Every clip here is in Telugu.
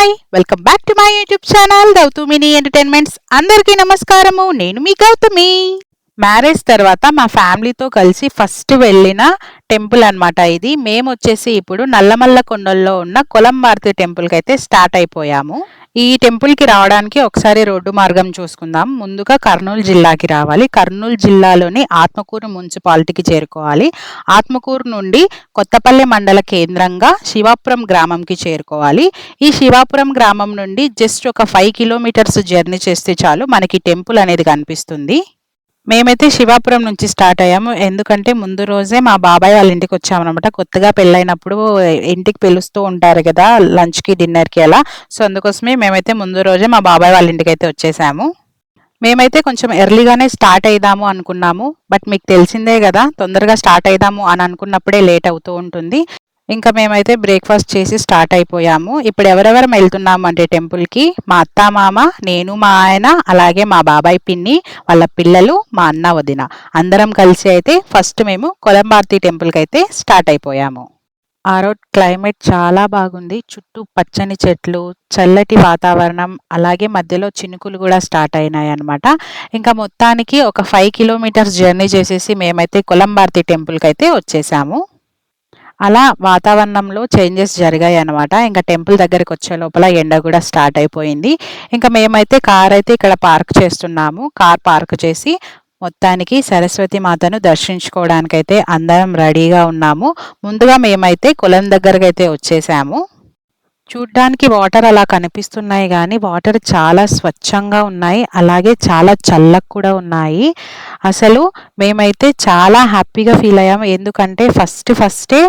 Hi welcome back to my YouTube channel Gautamini entertainments. అందరికీ నమస్కారము. నేను మీ గౌతమి. మ్యారేజ్ తర్వాత మా ఫ్యామిలీతో కలిసి ఫస్ట్ వెళ్ళిన టెంపుల్ అన్నమాట ఇది. మేము వచ్చేసి ఇప్పుడు నల్లమల్ల కొండల్లో ఉన్న కొలంబార్తి టెంపుల్కి అయితే స్టార్ట్ అయిపోయాము. ఈ టెంపుల్కి రావడానికి ఒకసారి రోడ్డు మార్గం చూసుకుందాం. ముందుగా కర్నూలు జిల్లాకి రావాలి. కర్నూలు జిల్లాలోని ఆత్మకూరు మున్సిపాలిటీకి చేరుకోవాలి. ఆత్మకూరు నుండి కొత్తపల్లి మండల కేంద్రంగా శివాపురం గ్రామంకి చేరుకోవాలి. ఈ శివాపురం గ్రామం నుండి జస్ట్ ఒక 5 కిలోమీటర్స్ జర్నీ చేస్తే చాలు మనకి టెంపుల్ అనేది కనిపిస్తుంది. మేమైతే శివాపురం నుంచి స్టార్ట్ అయ్యాము. ఎందుకంటే ముందు రోజే మా బాబాయ్ వాళ్ళ ఇంటికి వచ్చామన్నమాట. కొత్తగా పెళ్ళైనప్పుడు ఇంటికి పిలుస్తూ ఉంటారు కదా, లంచ్కి డిన్నర్కి అలా. సో అందుకోసమే మేమైతే ముందు రోజే మా బాబాయ్ వాళ్ళ ఇంటికి అయితే వచ్చేసాము. మేమైతే కొంచెం ఎర్లీగానే స్టార్ట్ అయిదాము అనుకున్నాము. బట్ మీకు తెలిసిందే కదా, తొందరగా స్టార్ట్ అయిదాము అని అనుకున్నప్పుడే లేట్ అవుతూ ఉంటుంది. ఇంకా మేమైతే బ్రేక్ఫాస్ట్ చేసి స్టార్ట్ అయిపోయాము. ఇప్పుడు ఎవరెవరం వెళ్తున్నాము అంటే టెంపుల్కి మా అత్త మామ, నేను మా ఆయన, అలాగే మా బాబాయ్ పిన్ని వాళ్ళ పిల్లలు, మా అన్న వదిన అందరం కలిసి అయితే ఫస్ట్ మేము కొలంబార్తి టెంపుల్కి అయితే స్టార్ట్ అయిపోయాము. ఆ రోడ్ క్లైమేట్ చాలా బాగుంది. చుట్టూ పచ్చని చెట్లు, చల్లటి వాతావరణం, అలాగే మధ్యలో చినుకులు కూడా స్టార్ట్ అయినాయి అనమాట. ఇంకా మొత్తానికి ఒక 5 కిలోమీటర్స్ జర్నీ చేసేసి మేమైతే కొలంబార్తి టెంపుల్కి అయితే వచ్చేసాము. అలా వాతావరణంలో చేంజెస్ జరిగాయి అనమాట. ఇంకా టెంపుల్ దగ్గరికి వచ్చే లోపల ఎండ కూడా స్టార్ట్ అయిపోయింది. ఇంకా మేమైతే కార్ అయితే ఇక్కడ పార్క్ చేస్తున్నాము. కార్ పార్క్ చేసి మొత్తానికి సరస్వతి మాతను దర్శించుకోవడానికైతే అందరం రెడీగా ఉన్నాము. ముందుగా మేమైతే కొలం దగ్గరకు అయితే వచ్చేసాము. చూడ్డానికి వాటర్ అలా కనిపిస్తున్నాయి కానీ వాటర్ చాలా స్వచ్ఛంగా ఉన్నాయి, అలాగే చాలా చల్లగా కూడా ఉన్నాయి. అసలు మేమైతే చాలా హ్యాపీగా ఫీల్ అయ్యాము. ఎందుకంటే ఫస్టే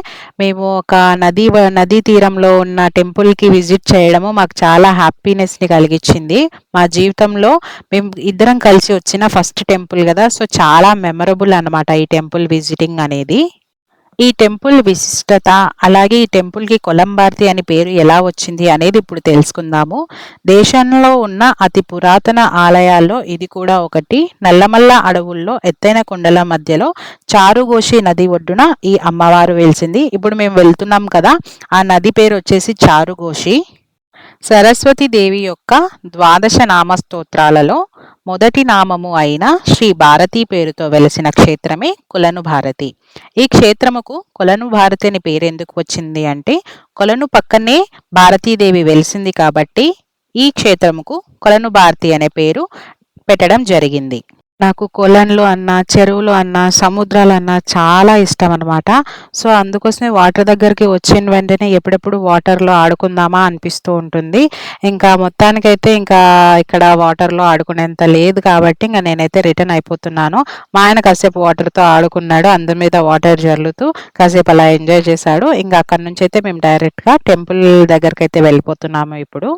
మేము ఒక నదీ తీరంలో ఉన్న టెంపుల్కి విజిట్ చేయడము మాకు చాలా హ్యాపీనెస్ని కలిగించింది. మా జీవితంలో మేము ఇద్దరం కలిసి వచ్చిన ఫస్ట్ టెంపుల్ కదా, సో చాలా మెమరబుల్ అనమాట ఈ టెంపుల్ విజిటింగ్ అనేది. ఈ టెంపుల్ విశిష్టత, అలాగే ఈ టెంపుల్కి కొలంబార్తి అని పేరు ఎలా వచ్చింది అనేది ఇప్పుడు తెలుసుకుందాము. దేశంలో ఉన్న అతి పురాతన ఆలయాల్లో ఇది కూడా ఒకటి. నల్లమల్ల అడవుల్లో ఎత్తైన కొండల మధ్యలో చారుగోషి నది ఒడ్డున ఈ అమ్మవారు వెలిసింది. ఇప్పుడు మేము వెళ్తున్నాం కదా, ఆ నది పేరు వచ్చేసి చారుగోషి. సరస్వతీదేవి యొక్క ద్వాదశ నామ స్తోత్రాలలో మొదటి నామము అయిన శ్రీ భారతి పేరుతో వెలిసిన క్షేత్రమే కొలను భారతి. ఈ క్షేత్రముకు కొలను భారతి అని పేరు ఎందుకు వచ్చింది అంటే, కొలను పక్కనే భారతీదేవి వెలిసింది కాబట్టి ఈ క్షేత్రముకు కొలను భారతి అనే పేరు పెట్టడం జరిగింది. నాకు కొలన్లు అన్నా, చెరువులు అన్నా, సముద్రాలు అన్నా చాలా ఇష్టం అనమాట. సో అందుకోసమే వాటర్ దగ్గరికి వచ్చిన వెంటనే ఎప్పుడెప్పుడు వాటర్లో ఆడుకుందామా అనిపిస్తూ ఉంటుంది. ఇంకా మొత్తానికైతే ఇంకా ఇక్కడ వాటర్లో ఆడుకునేంత లేదు కాబట్టి ఇంకా నేనైతే రిటర్న్ అయిపోతున్నాను. మా ఆయన కాసేపు వాటర్తో ఆడుకున్నాడు, అందరి మీద వాటర్ జల్లుతూ కాసేపు అలా ఎంజాయ్ చేశాడు. ఇంకా అక్కడి నుంచి అయితే మేము డైరెక్ట్గా టెంపుల్ దగ్గరికి అయితే వెళ్ళిపోతున్నాము. ఇప్పుడు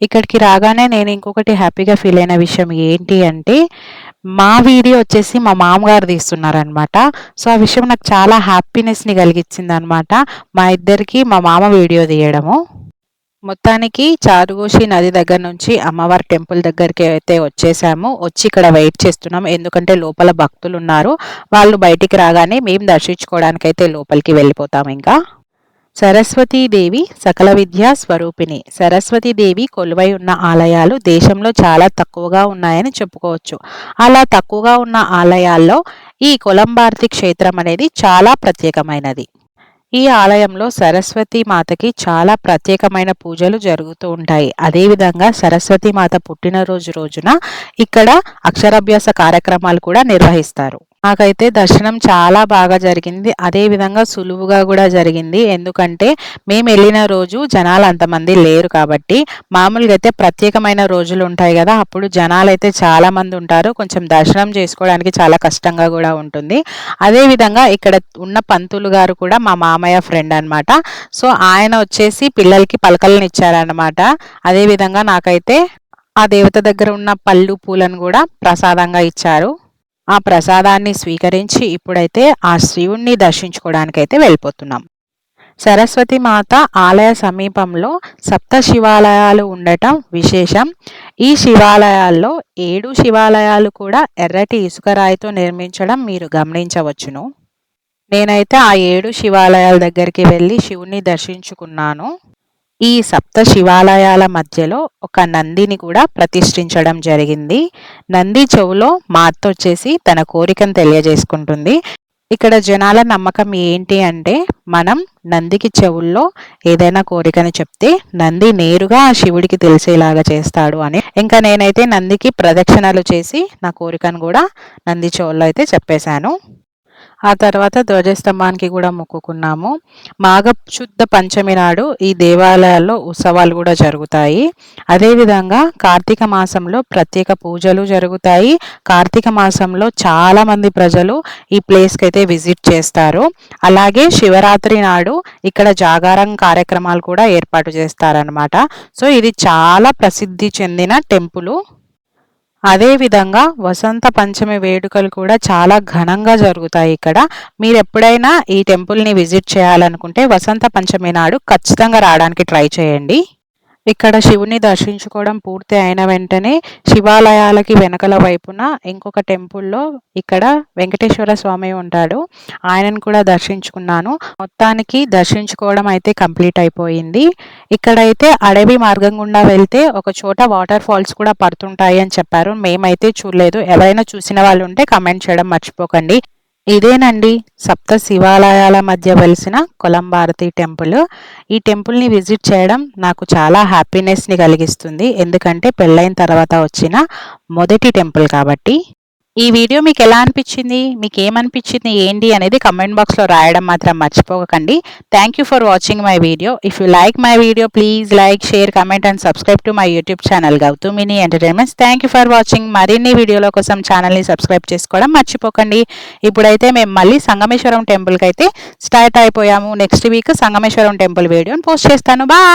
ఇక్కడికి రాగానే నేను ఇంకొకటి హ్యాపీగా ఫీల్ అయిన విషయం ఏంటి అంటే, మా వీడియో వచ్చేసి మా మామగారు తీస్తున్నారనమాట. సో ఆ విషయం నాకు చాలా హ్యాపీనెస్ని కలిగించింది అనమాట. మా ఇద్దరికి మా మామ వీడియో తీయడము. మొత్తానికి చారుగోషి నది దగ్గర నుంచి అమ్మవారి టెంపుల్ దగ్గరికి అయితే వచ్చేసాము. వచ్చి ఇక్కడ వెయిట్ చేస్తున్నాం, ఎందుకంటే లోపల భక్తులు ఉన్నారు. వాళ్ళు బయటికి రాగానే మేము దర్శించుకోవడానికైతే లోపలికి వెళ్ళిపోతాం. ఇంకా సరస్వతీదేవి సకల విద్యా స్వరూపిణి. సరస్వతీదేవి కొలువై ఉన్న ఆలయాలు దేశంలో చాలా తక్కువగా ఉన్నాయని చెప్పుకోవచ్చు. అలా తక్కువగా ఉన్న ఆలయాల్లో ఈ కొలంబార్తి క్షేత్రం అనేది చాలా ప్రత్యేకమైనది. ఈ ఆలయంలో సరస్వతి మాతకి చాలా ప్రత్యేకమైన పూజలు జరుగుతూ ఉంటాయి. అదేవిధంగా సరస్వతి మాత పుట్టినరోజు రోజున ఇక్కడ అక్షరాభ్యాస కార్యక్రమాలు కూడా నిర్వహిస్తారు. నాకైతే దర్శనం చాలా బాగా జరిగింది, అదేవిధంగా సులువుగా కూడా జరిగింది. ఎందుకంటే మేము వెళ్ళిన రోజు జనాలు అంతమంది లేరు కాబట్టి. మామూలుగా అయితే ప్రత్యేకమైన రోజులు ఉంటాయి కదా, అప్పుడు జనాలు అయితే చాలామంది ఉంటారు. కొంచెం దర్శనం చేసుకోవడానికి చాలా కష్టంగా కూడా ఉంటుంది. అదేవిధంగా ఇక్కడ ఉన్న పంతులు గారు కూడా మా మామయ్య ఫ్రెండ్ అనమాట. సో ఆయన వచ్చేసి పిల్లలకి పలకలను ఇచ్చారనమాట. అదేవిధంగా నాకైతే ఆ దేవత దగ్గర ఉన్న పళ్ళు పూలను కూడా ప్రసాదంగా ఇచ్చారు. ఆ ప్రసాదాన్ని స్వీకరించి ఇప్పుడైతే ఆ శివుణ్ణి దర్శించుకోవడానికైతే వెళ్ళిపోతున్నాం. సరస్వతి మాత ఆలయ సమీపంలో సప్త శివాలయాలు ఉండటం విశేషం. ఈ శివాలయాల్లో 7 శివాలయాలు కూడా ఎర్రటి ఇసుకరాయితో నిర్మించడం మీరు గమనించవచ్చును. నేనైతే ఆ 7 శివాలయాల దగ్గరికి వెళ్ళి శివుణ్ణి దర్శించుకున్నాను. ఈ సప్త శివాలయాల మధ్యలో ఒక నందిని కూడా ప్రతిష్ఠించడం జరిగింది. నంది చెవులో మాత వచ్చేసి తన కోరికను తెలియజేసుకుంటుంది. ఇక్కడ జనాల నమ్మకం ఏంటి అంటే, మనం నందికి చెవుల్లో ఏదైనా కోరికని చెప్తే నంది నేరుగా ఆ శివుడికి తెలిసేలాగా చేస్తాడు అని. ఇంకా నేనైతే నందికి ప్రదక్షిణలు చేసి నా కోరికను కూడా నంది చెవుల్లో అయితే చెప్పేశాను. ఆ తర్వాత ధ్వజస్తంభానికి కూడా మొక్కుకున్నాము. మాఘశుద్ధ పంచమి నాడు ఈ దేవాలయాల్లో ఉత్సవాలు కూడా జరుగుతాయి. అదేవిధంగా కార్తీక మాసంలో ప్రత్యేక పూజలు జరుగుతాయి. కార్తీక మాసంలో చాలామంది ప్రజలు ఈ ప్లేస్కి అయితే విజిట్ చేస్తారు. అలాగే శివరాత్రి నాడు ఇక్కడ జాగారం కార్యక్రమాలు కూడా ఏర్పాటు చేస్తారనమాట. సో ఇది చాలా ప్రసిద్ధి చెందిన టెంపుల్. అదేవిధంగా వసంత పంచమి వేడుకలు కూడా చాలా ఘనంగా జరుగుతాయి ఇక్కడ. మీరు ఎప్పుడైనా ఈ టెంపుల్ని విజిట్ చేయాలనుకుంటే వసంత పంచమి నాడు ఖచ్చితంగా రావడానికి ట్రై చేయండి. ఇక్కడ శివుని దర్శించుకోవడం పూర్తి అయిన వెంటనే శివాలయాలకి వెనకల వైపున ఇంకొక టెంపుల్లో ఇక్కడ వెంకటేశ్వర స్వామి ఉంటాడు. ఆయనను కూడా దర్శించుకున్నాను. మొత్తానికి దర్శించుకోవడం అయితే కంప్లీట్ అయిపోయింది. ఇక్కడైతే అడవి మార్గం గుండా వెళ్తే ఒక చోట వాటర్ ఫాల్స్ కూడా పడుతుంటాయి అని చెప్పారు. మేమైతే చూడలేదు. ఎవరైనా చూసిన వాళ్ళు ఉంటే కమెంట్ చేయడం మర్చిపోకండి. ఇదేనండి సప్త శివాలయాల మధ్య వెలిసిన కొలంబారతి టెంపుల్. ఈ టెంపుల్ని విజిట్ చేయడం నాకు చాలా హ్యాపీనెస్ని కలిగిస్తుంది. ఎందుకంటే పెళ్ళైన తర్వాత వచ్చిన మొదటి టెంపుల్ కాబట్టి. ఈ వీడియో మీకు ఎలా అనిపించింది, మీకు ఏమనిపించింది ఏంటి అనేది కమెంట్ బాక్స్లో రాయడం మాత్రం మర్చిపోకండి. Thank you for watching my video. If you like my video please like, share, comment and subscribe to my YouTube channel Gautamini entertainments. Thank you for watching. మరిన్ని వీడియోల కోసం ఛానల్ని సబ్స్క్రైబ్ చేసుకోవడం మర్చిపోకండి. ఇప్పుడైతే మేము మళ్ళీ సంగమేశ్వరం టెంపుల్కి అయితే స్టార్ట్ అయిపోయాము. నెక్స్ట్ వీక్ సంగమేశ్వరం టెంపుల్ వీడియోని పోస్ట్ చేస్తాను. బాయ్.